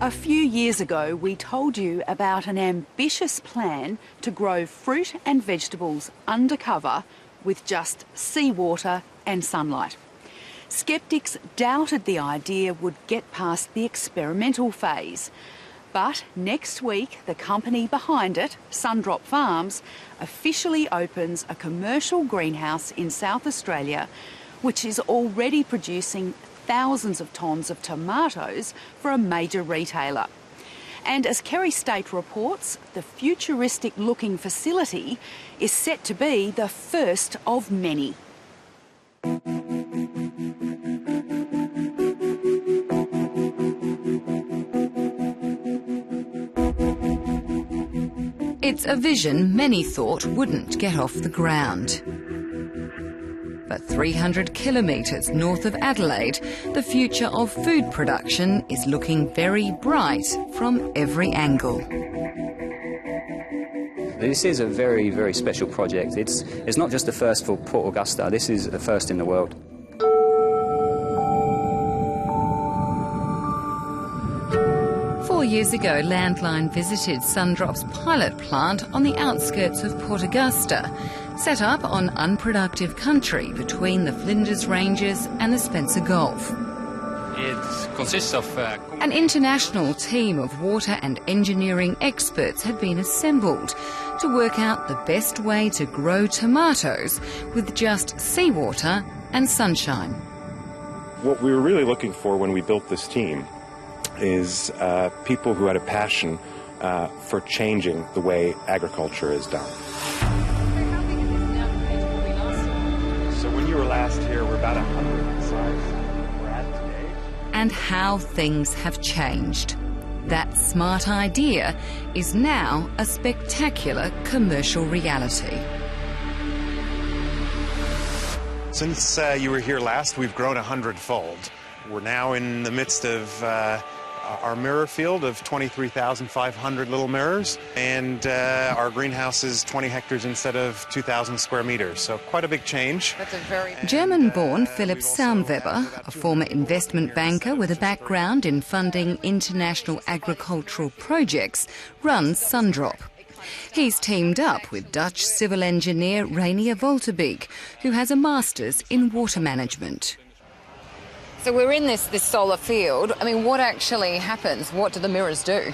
A few years ago, we told you about an ambitious plan to grow fruit and vegetables undercover with just seawater and sunlight. Skeptics doubted the idea would get past the experimental phase. But next week, the company behind it, Sundrop Farms, officially opens a commercial greenhouse in South Australia, which is already producing thousands of tonnes of tomatoes for a major retailer. And as Kerry State reports, the futuristic-looking facility is set to be the first of many. It's a vision many thought wouldn't get off the ground. But 300 kilometres north of Adelaide, the future of food production is looking very bright from every angle. This is a very, very special project. It's not just the first for Port Augusta, this is the first in the world. Four years ago, Landline visited Sundrop's pilot plant on the outskirts of Port Augusta, set up on unproductive country between the Flinders Ranges and the Spencer Gulf. It consists of... An international team of water and engineering experts had been assembled to work out the best way to grow tomatoes with just seawater and sunshine. What we were really looking for when we built this team is people who had a passion for changing the way agriculture is done. So when you were last here, we're about 100 the size we're at today. And how things have changed. That smart idea is now a spectacular commercial reality. Since you were here last, we've grown 100-fold. We're now in the midst of our mirror field of 23,500 little mirrors, and our greenhouse is 20 hectares instead of 2,000 square meters, so quite a big change. German-born Philip Saumweber, a former investment banker with a background in funding international agricultural projects, runs Sundrop. He's teamed up with Dutch civil engineer Rainier Volterbeek, who has a master's in water management. So we're in this solar field. I mean, what actually happens? What do the mirrors do?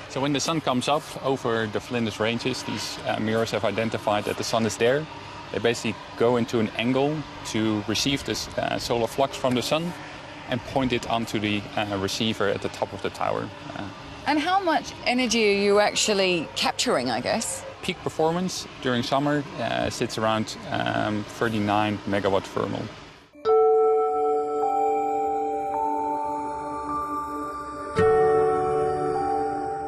So when the sun comes up over the Flinders Ranges, these mirrors have identified that the sun is there. They basically go into an angle to receive this solar flux from the sun and point it onto the receiver at the top of the tower. And how much energy are you actually capturing, I guess? Peak performance during summer sits around 39 megawatt thermal.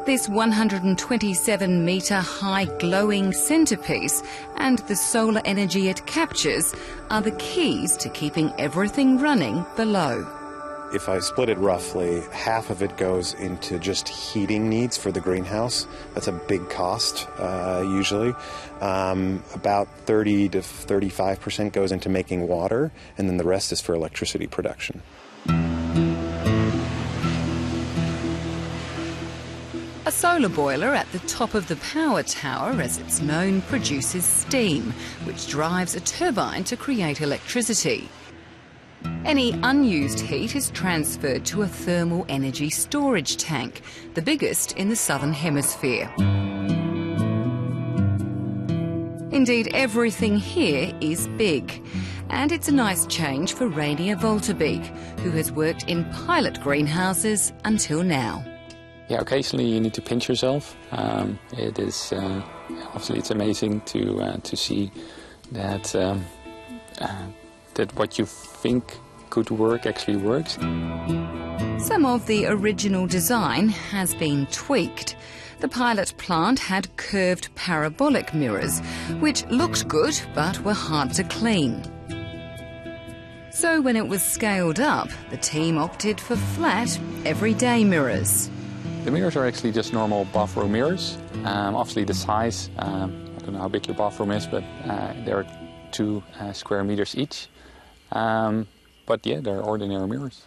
This 127-metre high glowing centrepiece and the solar energy it captures are the keys to keeping everything running below. If I split it roughly, half of it goes into just heating needs for the greenhouse. That's a big cost, usually. About 30 to 35% goes into making water, and then the rest is for electricity production. A solar boiler at the top of the power tower, as it's known, produces steam, which drives a turbine to create electricity. Any unused heat is transferred to a thermal energy storage tank, the biggest in the southern hemisphere. Indeed, everything here is big. And it's a nice change for Rainier Volterbeek, who has worked in pilot greenhouses until now. Yeah, occasionally you need to pinch yourself. It is obviously it's amazing to see that that what you think could work actually works. Some of the original design has been tweaked. The pilot plant had curved parabolic mirrors, which looked good but were hard to clean. So when it was scaled up, the team opted for flat, everyday mirrors. The mirrors are actually just normal bathroom mirrors. Obviously the size, I don't know how big your bathroom is, but they're 2 square meters each. But yeah, they're ordinary mirrors.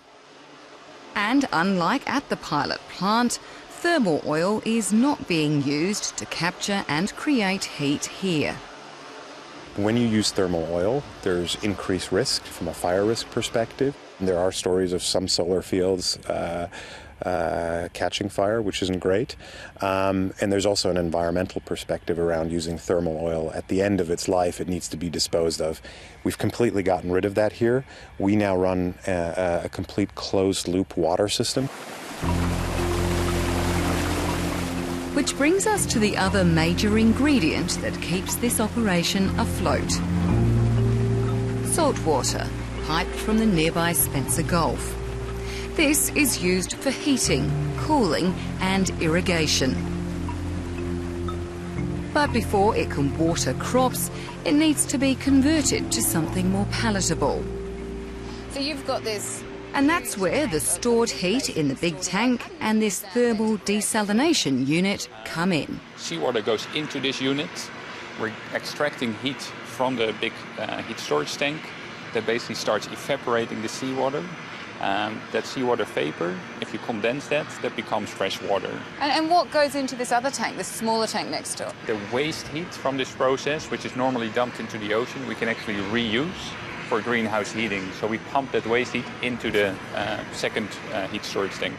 And unlike at the pilot plant, thermal oil is not being used to capture and create heat here. When you use thermal oil, there's increased risk from a fire risk perspective. There are stories of some solar fields catching fire, which isn't great. And there's also an environmental perspective around using thermal oil. At the end of its life, it needs to be disposed of. We've completely gotten rid of that here. We now run a complete closed-loop water system. Which brings us to the other major ingredient that keeps this operation afloat. Salt water, piped from the nearby Spencer Gulf. This is used for heating, cooling and irrigation. But before it can water crops, it needs to be converted to something more palatable. So you've got this... And that's where the stored heat in the big tank and this thermal desalination unit come in. Seawater goes into this unit. We're extracting heat from the big heat storage tank that basically starts evaporating the seawater. That seawater vapor, if you condense that becomes fresh water. And what goes into this other tank, this smaller tank next door? The waste heat from this process, which is normally dumped into the ocean, we can actually reuse for greenhouse heating. So we pump that waste heat into the second heat storage tank.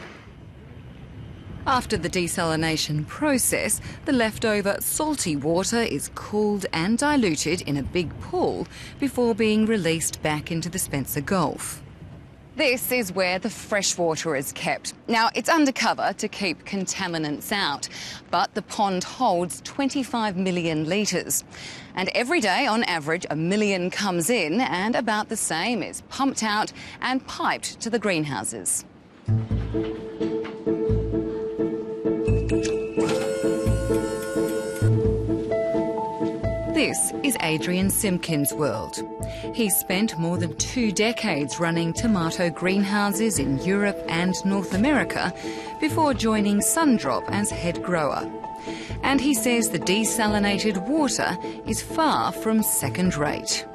After the desalination process, the leftover salty water is cooled and diluted in a big pool before being released back into the Spencer Gulf. This is where the fresh water is kept. Now, it's undercover to keep contaminants out, but the pond holds 25 million litres. And every day, on average, 1 million comes in and about the same is pumped out and piped to the greenhouses. This is Adrian Simpkin's world. He spent more than 2 decades running tomato greenhouses in Europe and North America before joining Sundrop as head grower. And he says the desalinated water is far from second-rate.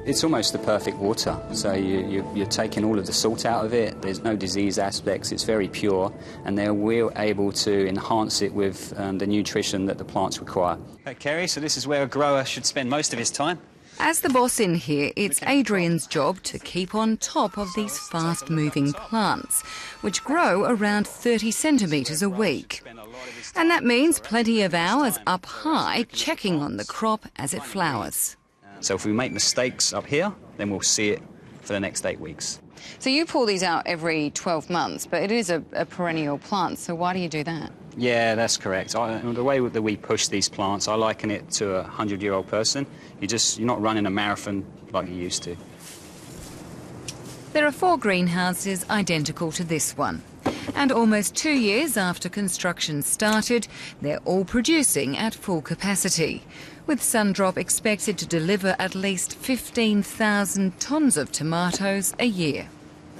It's almost the perfect water. So you're taking all of the salt out of it. There's no disease aspects. It's very pure, and we're able to enhance it with the nutrition that the plants require. Okay, Kerry, so this is where a grower should spend most of his time. As the boss in here, it's Adrian's job to keep on top of these fast-moving plants, which grow around 30 centimetres a week. And that means plenty of hours up high checking on the crop as it flowers. So if we make mistakes up here, then we'll see it for the next 8 weeks. So you pull these out every 12 months, but it is a perennial plant, so why do you do that? Yeah, that's correct. The way that we push these plants, I liken it to a 100-year-old person. You're not running a marathon like you used to. There are 4 greenhouses identical to this one. And almost 2 years after construction started, they're all producing at full capacity, with Sundrop expected to deliver at least 15,000 tonnes of tomatoes a year.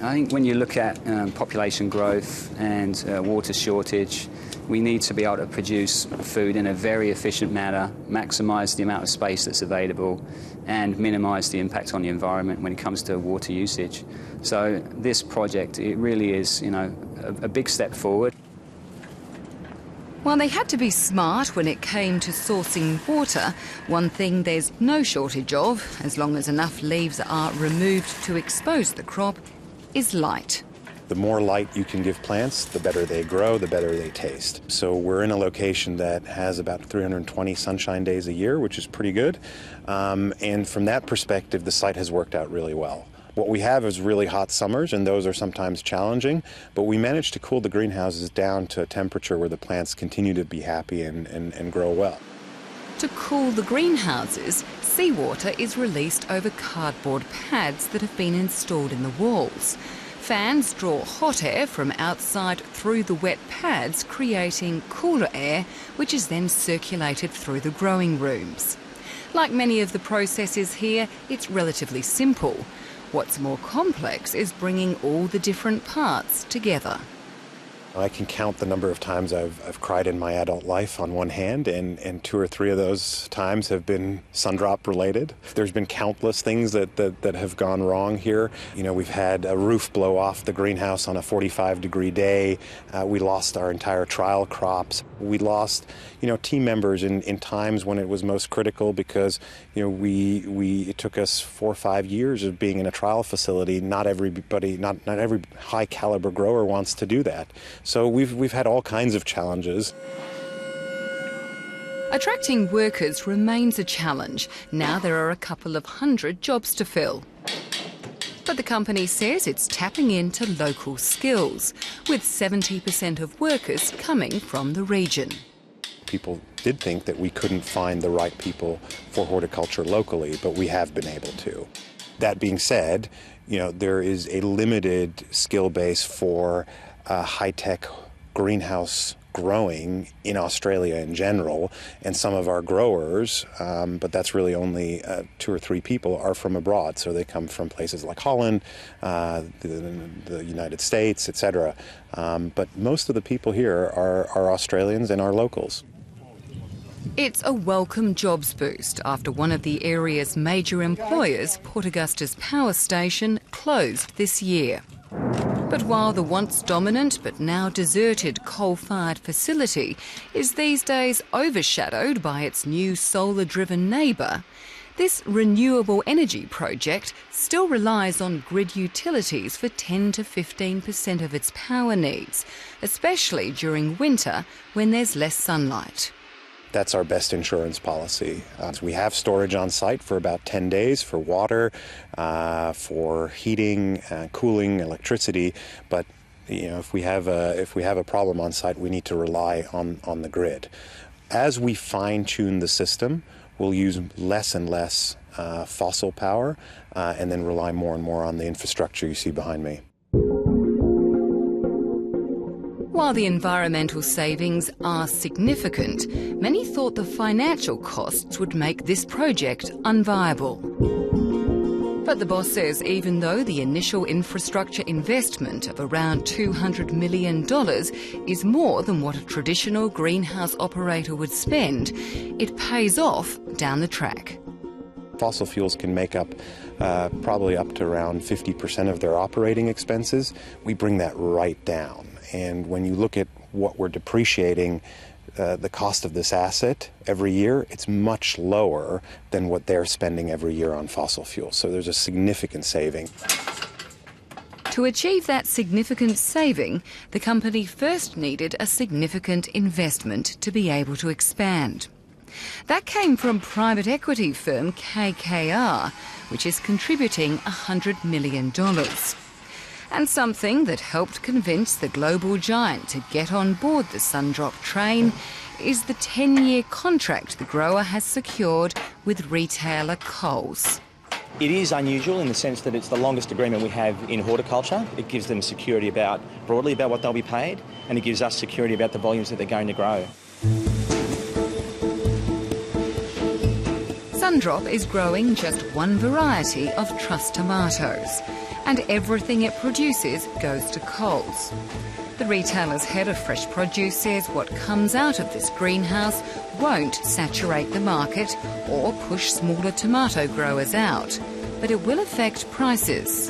I think when you look at population growth and water shortage, we need to be able to produce food in a very efficient manner, maximise the amount of space that's available and minimise the impact on the environment when it comes to water usage. So this project, it really is, a big step forward. While they had to be smart when it came to sourcing water, one thing there's no shortage of, as long as enough leaves are removed to expose the crop, is light. The more light you can give plants, the better they grow, the better they taste. So we're in a location that has about 320 sunshine days a year, which is pretty good. And from that perspective, the site has worked out really well. What we have is really hot summers, and those are sometimes challenging, but we managed to cool the greenhouses down to a temperature where the plants continue to be happy and grow well. To cool the greenhouses, seawater is released over cardboard pads that have been installed in the walls. Fans draw hot air from outside through the wet pads, creating cooler air, which is then circulated through the growing rooms. Like many of the processes here, it's relatively simple. What's more complex is bringing all the different parts together. I can count the number of times I've cried in my adult life on one hand, and 2 or 3 of those times have been Sundrop related. There's been countless things that have gone wrong here. You know, we've had a roof blow off the greenhouse on a 45-degree day. We lost our entire trial crops. We lost, team members in times when it was most critical because, it took us 4 or 5 years of being in a trial facility. Not every high caliber grower wants to do that. So we've had all kinds of challenges. Attracting workers remains a challenge. Now there are a couple of hundred jobs to fill. But the company says it's tapping into local skills, with 70% of workers coming from the region. People did think that we couldn't find the right people for horticulture locally, but we have been able to. That being said, there is a limited skill base for high-tech greenhouse growing in Australia in general, and some of our growers, but that's really only 2 or 3 people, are from abroad. So they come from places like Holland, the United States, etc. But most of the people here are Australians and are locals. It's a welcome jobs boost after one of the area's major employers, Port Augusta's power station, closed this year. But while the once dominant but now deserted coal-fired facility is these days overshadowed by its new solar-driven neighbour, this renewable energy project still relies on grid utilities for 10 to 15% of its power needs, especially during winter when there's less sunlight. That's our best insurance policy. We have storage on site for about 10 days for water, for heating, cooling, electricity. But if we have a problem on site, we need to rely on the grid. As we fine-tune the system, we'll use less and less fossil power, and then rely more and more on the infrastructure you see behind me. While the environmental savings are significant, many thought the financial costs would make this project unviable. But the boss says even though the initial infrastructure investment of around $200 million is more than what a traditional greenhouse operator would spend, it pays off down the track. Fossil fuels can make up probably up to around 50% of their operating expenses. We bring that right down. And when you look at what we're depreciating, the cost of this asset every year, it's much lower than what they're spending every year on fossil fuels. So there's a significant saving. To achieve that significant saving, the company first needed a significant investment to be able to expand. That came from private equity firm KKR, which is contributing $100 million. And something that helped convince the global giant to get on board the Sundrop train is the 10-year contract the grower has secured with retailer Coles. It is unusual in the sense that it's the longest agreement we have in horticulture. It gives them security broadly about what they'll be paid, and it gives us security about the volumes that they're going to grow. Sundrop is growing just one variety of truss tomatoes, and everything it produces goes to Coles. The retailer's head of fresh produce says what comes out of this greenhouse won't saturate the market or push smaller tomato growers out, but it will affect prices.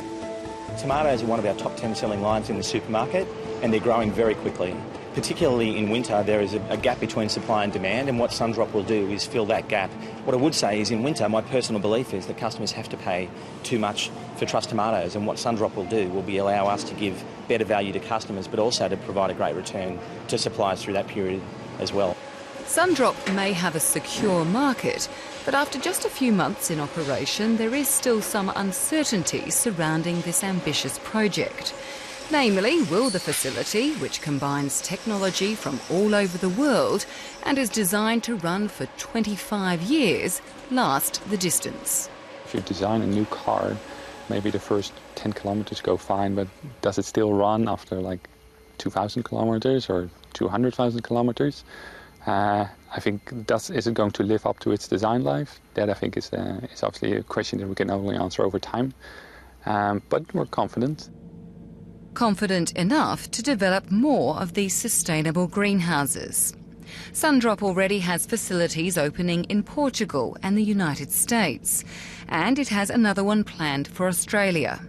Tomatoes are one of our top 10 selling lines in the supermarket, and they're growing very quickly. Particularly in winter, there is a gap between supply and demand, and what Sundrop will do is fill that gap. What I would say is in winter, my personal belief is that customers have to pay too much for truss tomatoes, and what Sundrop will do will be allow us to give better value to customers, but also to provide a great return to suppliers through that period as well. Sundrop may have a secure market, but after just a few months in operation, there is still some uncertainty surrounding this ambitious project. Namely, will the facility, which combines technology from all over the world and is designed to run for 25 years, last the distance? If you design a new car, maybe the first 10 kilometers go fine, but does it still run after like 2,000 kilometers or 200,000 kilometers? I think, is it going to live up to its design life? That, I think, is obviously a question that we can only answer over time, but we're confident. confident enough to develop more of these sustainable greenhouses. Sundrop already has facilities opening in Portugal and the United States, and it has another one planned for Australia.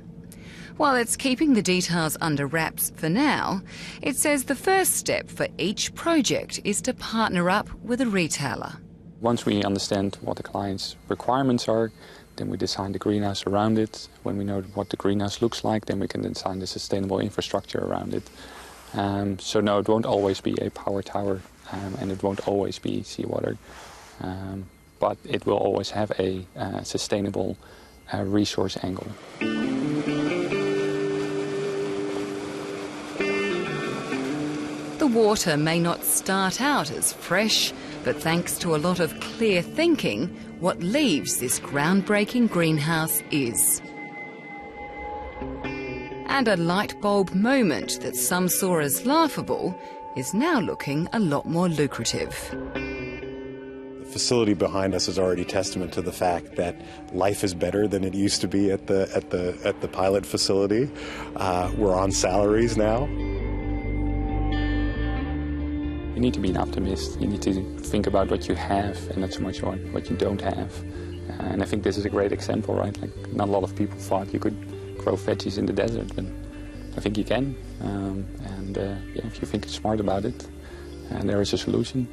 While it's keeping the details under wraps for now, it says the first step for each project is to partner up with a retailer. Once we understand what the client's requirements are, then we design the greenhouse around it. When we know what the greenhouse looks like, then we can design the sustainable infrastructure around it. So no, it won't always be a power tower, and it won't always be seawater, but it will always have a sustainable resource angle. The water may not start out as fresh, but thanks to a lot of clear thinking, what leaves this groundbreaking greenhouse is. And a light bulb moment that some saw as laughable is now looking a lot more lucrative. The facility behind us is already testament to the fact that life is better than it used to be at the pilot facility. We're on salaries now. You need to be an optimist. You need to think about what you have and not so much on what you don't have. And I think this is a great example, right? Like, not a lot of people thought you could grow veggies in the desert, but I think you can. Yeah, if you think smart about it, there is a solution.